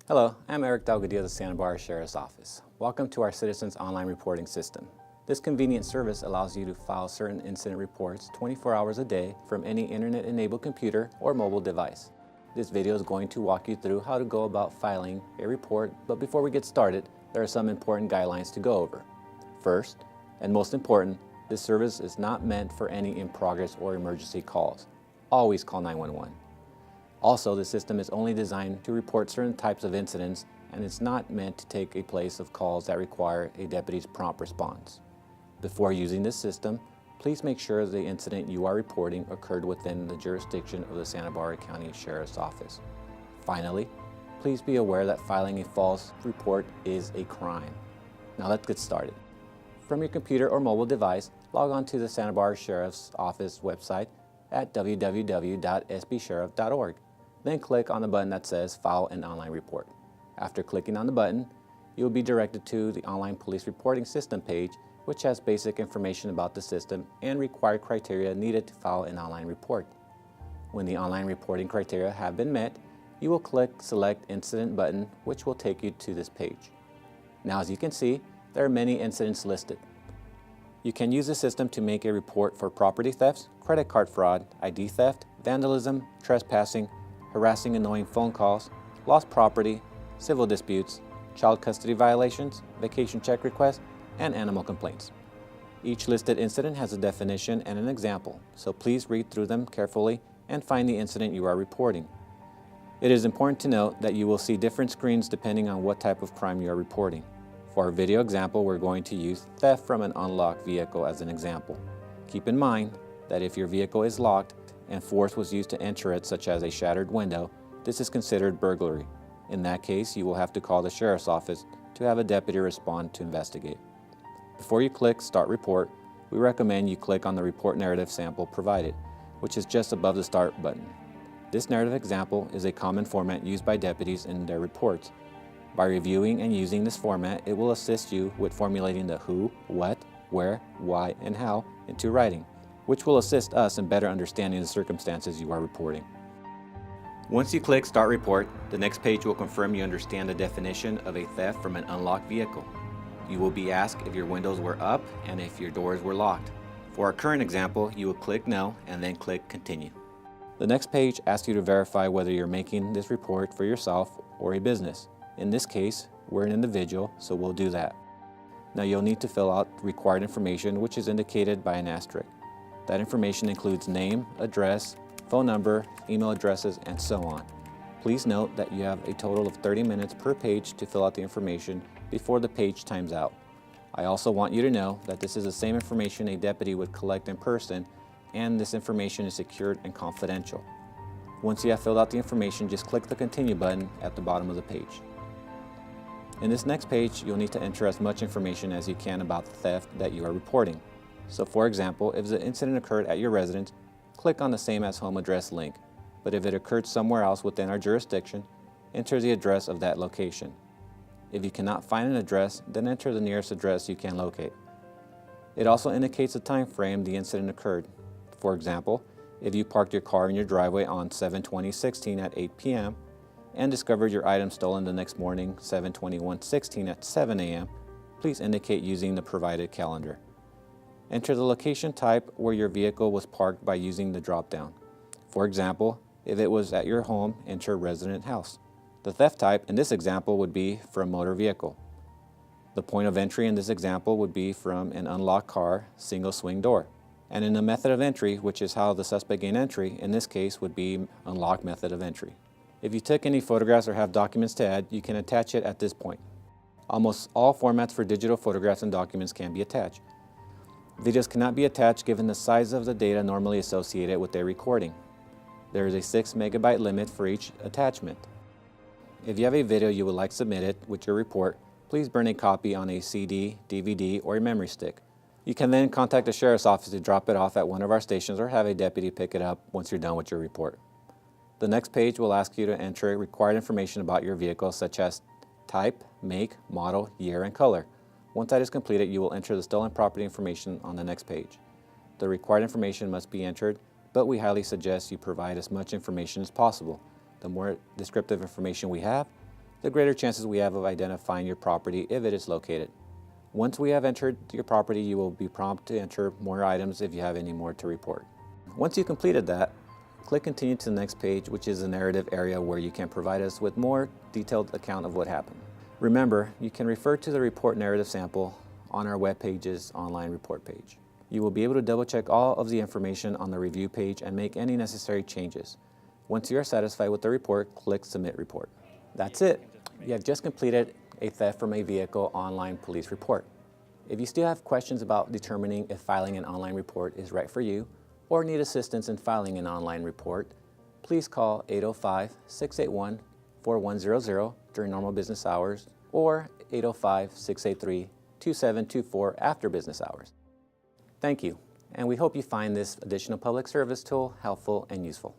Hello, I'm Eric Delgadillo of the Santa Barbara Sheriff's Office. Welcome to our Citizens Online Reporting System. This convenient service allows you to file certain incident reports 24 hours a day from any internet-enabled computer or mobile device. This video is going to walk you through how to go about filing a report, but before we get started, there are some important guidelines to go over. First, and most important, this service is not meant for any in-progress or emergency calls. Always call 911. Also, the system is only designed to report certain types of incidents and it's not meant to take a place of calls that require a deputy's prompt response. Before using this system, please make sure the incident you are reporting occurred within the jurisdiction of the Santa Barbara County Sheriff's Office. Finally, please be aware that filing a false report is a crime. Now let's get started. From your computer or mobile device, log on to the Santa Barbara Sheriff's Office website at www.sbsheriff.org. Then click on the button that says File an Online Report. After clicking on the button, you will be directed to the Online Police Reporting System page, which has basic information about the system and required criteria needed to file an online report. When the online reporting criteria have been met, you will click Select Incident button, which will take you to this page. Now, as you can see, there are many incidents listed. You can use the system to make a report for property thefts, credit card fraud, ID theft, vandalism, trespassing, harassing annoying phone calls, lost property, civil disputes, child custody violations, vacation check requests, and animal complaints. Each listed incident has a definition and an example, so please read through them carefully and find the incident you are reporting. It is important to note that you will see different screens depending on what type of crime you are reporting. For our video example, we're going to use theft from an unlocked vehicle as an example. Keep in mind that if your vehicle is locked and force was used to enter it, such as a shattered window, this is considered burglary. In that case, you will have to call the Sheriff's Office to have a deputy respond to investigate. Before you click Start Report, we recommend you click on the report narrative sample provided, which is just above the Start button. This narrative example is a common format used by deputies in their reports. By reviewing and using this format, it will assist you with formulating the who, what, where, why, and how into writing, which will assist us in better understanding the circumstances you are reporting. Once you click Start Report, the next page will confirm you understand the definition of a theft from an unlocked vehicle. You will be asked if your windows were up and if your doors were locked. For our current example, you will click No and then click Continue. The next page asks you to verify whether you're making this report for yourself or a business. In this case, we're an individual, so we'll do that. Now you'll need to fill out required information, which is indicated by an asterisk. That information includes name, address, phone number, email addresses, and so on. Please note that you have a total of 30 minutes per page to fill out the information before the page times out. I also want you to know that this is the same information a deputy would collect in person, and this information is secured and confidential. Once you have filled out the information, just click the Continue button at the bottom of the page. In this next page, you'll need to enter as much information as you can about the theft that you are reporting. So for example, if the incident occurred at your residence, click on the Same as Home address link. But if it occurred somewhere else within our jurisdiction, enter the address of that location. If you cannot find an address, then enter the nearest address you can locate. It also indicates the time frame the incident occurred. For example, if you parked your car in your driveway on 7/20/16 at 8 p.m., and discovered your item stolen the next morning, 7/21/16 at 7 a.m., please indicate using the provided calendar. Enter the location type where your vehicle was parked by using the drop-down. For example, if it was at your home, enter resident house. The theft type in this example would be from motor vehicle. The point of entry in this example would be from an unlocked car, single swing door. And in the method of entry, which is how the suspect gained entry, in this case would be unlocked method of entry. If you took any photographs or have documents to add, you can attach it at this point. Almost all formats for digital photographs and documents can be attached. Videos cannot be attached given the size of the data normally associated with their recording. There is a 6 megabyte limit for each attachment. If you have a video you would like submitted with your report, please burn a copy on a CD, DVD, or a memory stick. You can then contact the Sheriff's Office to drop it off at one of our stations or have a deputy pick it up once you're done with your report. The next page will ask you to enter required information about your vehicle, such as type, make, model, year, and color. Once that is completed, you will enter the stolen property information on the next page. The required information must be entered, but we highly suggest you provide as much information as possible. The more descriptive information we have, the greater chances we have of identifying your property if it is located. Once we have entered your property, you will be prompted to enter more items if you have any more to report. Once you completed that, click Continue to the next page, which is the narrative area where you can provide us with more detailed account of what happened. Remember, you can refer to the report narrative sample on our web page's online report page. You will be able to double check all of the information on the review page and make any necessary changes. Once you are satisfied with the report, click Submit Report. That's it. You have just completed a theft from a vehicle online police report. If you still have questions about determining if filing an online report is right for you or need assistance in filing an online report, please call 805-681-4100 during normal business hours or 805-683-2724 after business hours. Thank you, and we hope you find this additional public service tool helpful and useful.